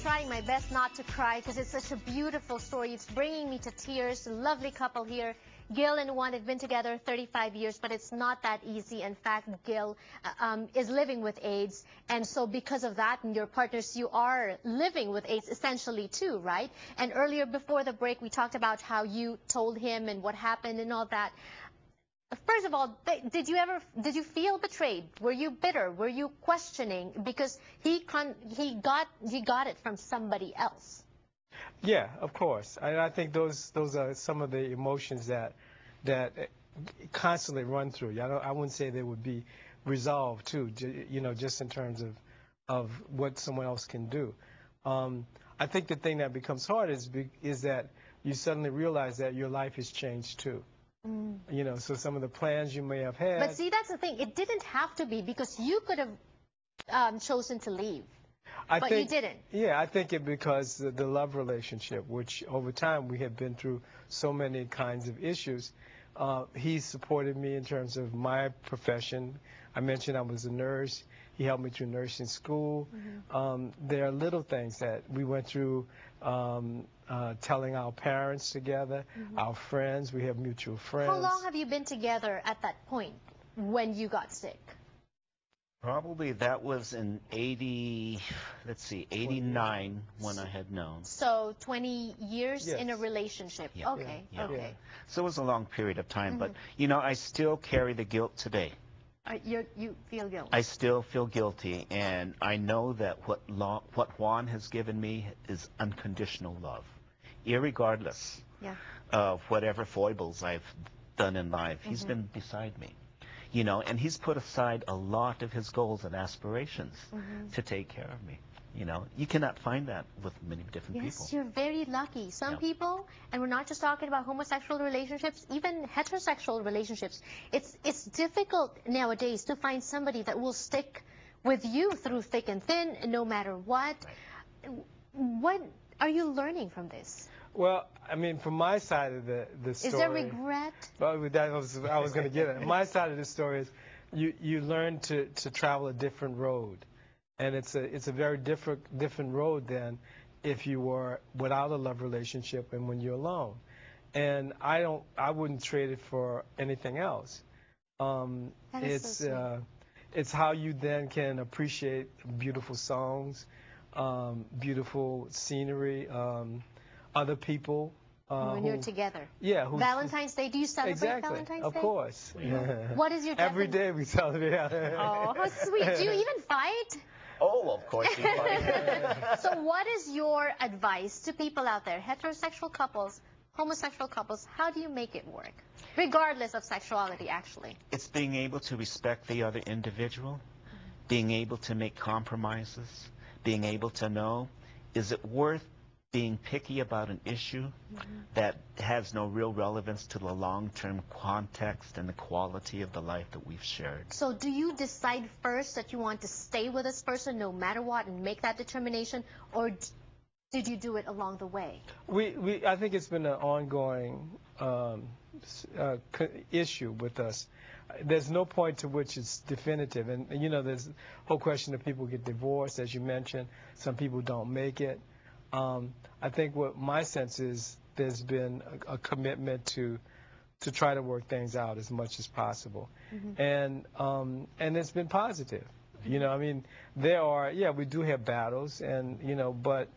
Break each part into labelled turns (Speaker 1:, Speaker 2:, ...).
Speaker 1: trying my best not to cry because it's such a beautiful story. It's bringing me to tears. A lovely couple here. Gil and Juan have been together 35 years, but it's not that easy. In fact, Gil is living with AIDS. And so because of that, and your partners, you are living with AIDS essentially too, right? And earlier before the break, we talked about how you told him and what happened and all that. First of all, did you feel betrayed? Were you bitter? Were you questioning? Because he got it from somebody else.
Speaker 2: Yeah, of course. I think those are some of the emotions that constantly run through you. I wouldn't say they would be resolved too, just in terms of what someone else can do. I think the thing that becomes hard is that you suddenly realize that your life has changed too. So some of the plans you may have had.
Speaker 1: But see, that's the thing. It didn't have to be, because you could have chosen to leave. But you didn't.
Speaker 2: Yeah, I think because the love relationship, which over time we have been through so many kinds of issues, he supported me in terms of my profession. I mentioned I was a nurse. He helped me through nursing school. There are little things that we went through, telling our parents together, our friends. We have mutual friends.
Speaker 1: How long have you been together at that point when you got sick?
Speaker 3: Probably that was in 89 when I had known.
Speaker 1: So 20 years
Speaker 2: Yes.
Speaker 1: in a relationship.
Speaker 3: Yeah.
Speaker 1: Okay,
Speaker 3: Yeah.
Speaker 1: okay.
Speaker 3: Yeah. So it was a long period of time, but I still carry the guilt today.
Speaker 1: You feel guilt?
Speaker 3: I still feel guilty, and I know that what Juan has given me is unconditional love, irregardless of whatever foibles I've done in life. He's been beside me. And he's put aside a lot of his goals and aspirations to take care of me. You cannot find that with many different people.
Speaker 1: Yes, you're very lucky. Some people, and we're not just talking about homosexual relationships, even heterosexual relationships, it's difficult nowadays to find somebody that will stick with you through thick and thin, no matter what. Right. What are you learning from this?
Speaker 2: Well, I mean, from my side of the story...
Speaker 1: Is there regret?
Speaker 2: Well, I was going to get it. My side of the story is you learn to travel a different road. And it's a very different road than if you were without a love relationship and when you're alone. And I wouldn't trade it for anything else. It's how you then can appreciate beautiful songs, beautiful scenery, other people.
Speaker 1: When you're together.
Speaker 2: Yeah.
Speaker 1: Valentine's Day. Do you celebrate Valentine's Day?
Speaker 2: Of course.
Speaker 1: What is your
Speaker 2: Every day we celebrate.
Speaker 1: Oh, how sweet. Do you even fight?
Speaker 3: Oh, of course we fight.
Speaker 1: So what is your advice to people out there, heterosexual couples, homosexual couples? How do you make it work? Regardless of sexuality, actually.
Speaker 3: It's being able to respect the other individual, being able to make compromises, being able to know, is it worth being picky about an issue that has no real relevance to the long-term context and the quality of the life that we've shared.
Speaker 1: So do you decide first that you want to stay with this person no matter what and make that determination, or did you do it along the way?
Speaker 2: I think it's been an ongoing issue with us. There's no point to which it's definitive. And, there's the whole question of people get divorced, as you mentioned. Some people don't make it. I think what my sense is, there's been a commitment to try to work things out as much as possible, and it's been positive. I mean, we do have battles, and but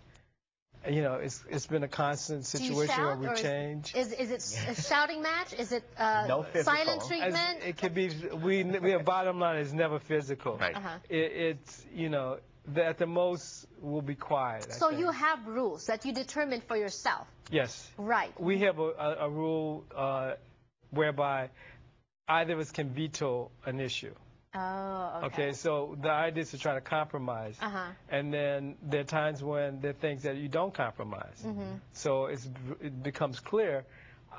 Speaker 2: it's been a constant situation where we change.
Speaker 1: Is it a shouting match? Is it
Speaker 3: no
Speaker 1: silent treatment?
Speaker 2: It could be. We have bottom line is never physical.
Speaker 3: Right.
Speaker 2: It's at the most we'll be quiet.
Speaker 1: So you have rules that you determine for yourself.
Speaker 2: Yes.
Speaker 1: Right.
Speaker 2: We have a rule whereby either of us can veto an issue.
Speaker 1: Oh, okay.
Speaker 2: Okay, so the idea is to try to compromise. And then there are times when there are things that you don't compromise. So it becomes clear,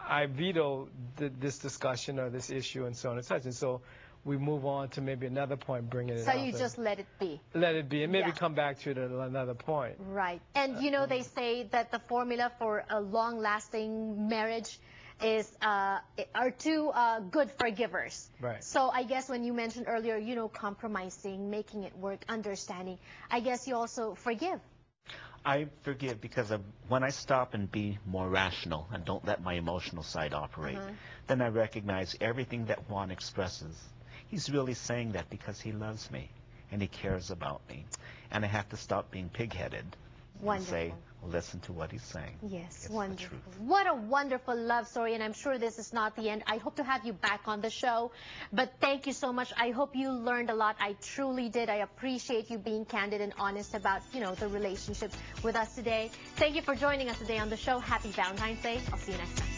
Speaker 2: I veto this discussion or this issue and so on and such. And so we move on to maybe another point, bringing it up.
Speaker 1: So you just let it be.
Speaker 2: Let it be, and maybe come back to it at another point.
Speaker 1: Right. And they say that the formula for a long-lasting marriage is are two good forgivers.
Speaker 2: Right.
Speaker 1: So I guess when you mentioned earlier, compromising, making it work, understanding, I guess you also forgive.
Speaker 3: I forgive because when I stop and be more rational and don't let my emotional side operate, then I recognize everything that Juan expresses. He's really saying that because he loves me and he cares about me. And I have to stop being pig-headed and say, listen to what he's saying.
Speaker 1: Yes,
Speaker 3: it's
Speaker 1: wonderful. What a wonderful love story, and I'm sure this is not the end. I hope to have you back on the show, but thank you so much. I hope you learned a lot. I truly did. I appreciate you being candid and honest about, the relationship with us today. Thank you for joining us today on the show. Happy Valentine's Day. I'll see you next time.